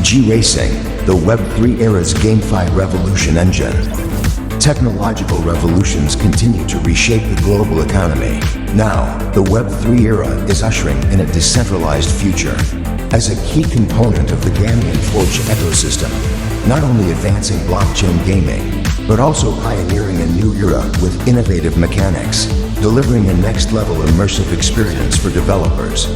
G-Racing, the Web3 era's GameFi revolution engine. Technological revolutions continue to reshape the global economy. Now, the Web3 era is ushering in a decentralized future. As a key component of the Game OnForge ecosystem, not only advancing blockchain gaming, but also pioneering a new era with innovative mechanics, delivering a next-level immersive experience for developers.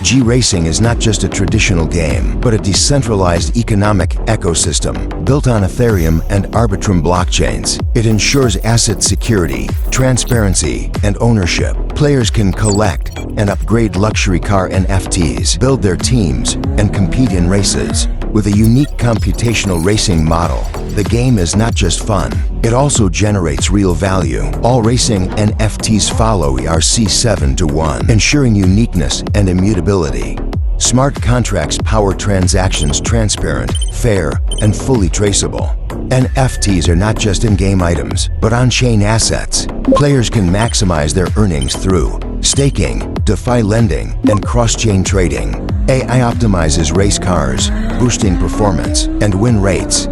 G-Racing is not just a traditional game, but a decentralized economic ecosystem built on Ethereum and Arbitrum blockchains. It ensures asset security, transparency, and ownership. Players can collect and upgrade luxury car NFTs, build their teams, and compete in races. With a unique computational racing model, the game is not just fun, it also generates real value. All racing NFTs follow ERC-7-1, ensuring uniqueness and immutability. Smart contracts power transactions transparent, fair, and fully traceable. NFTs are not just in-game items, but on-chain assets. Players can maximize their earnings through staking, DeFi lending, and cross-chain trading. AI optimizes race cars, boosting performance and win rates.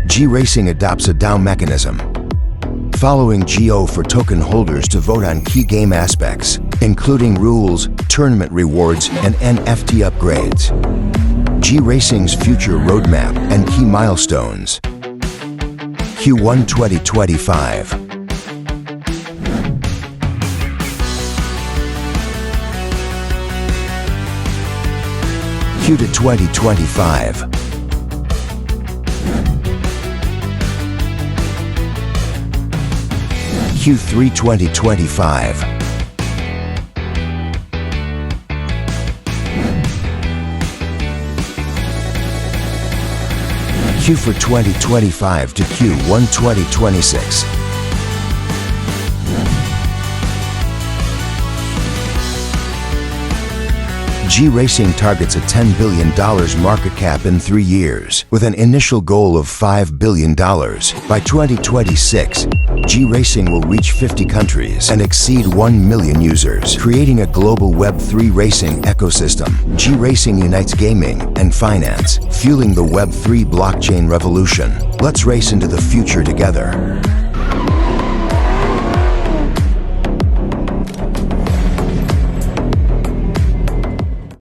G-Racing adopts a DAO mechanism, following GO for token holders to vote on key game aspects, including rules, tournament rewards, and NFT upgrades. G-Racing's future roadmap and key milestones. Q1 2025. Q2 2025. Q3 2025. Q4 2025 to Q1 2026. G-Racing targets a $10 billion market cap in 3 years, with an initial goal of $5 billion. By 2026, G-Racing will reach 50 countries and exceed 1 million users, creating a global Web3 racing ecosystem. G-Racing unites gaming and finance, fueling the Web3 blockchain revolution. Let's race into the future together.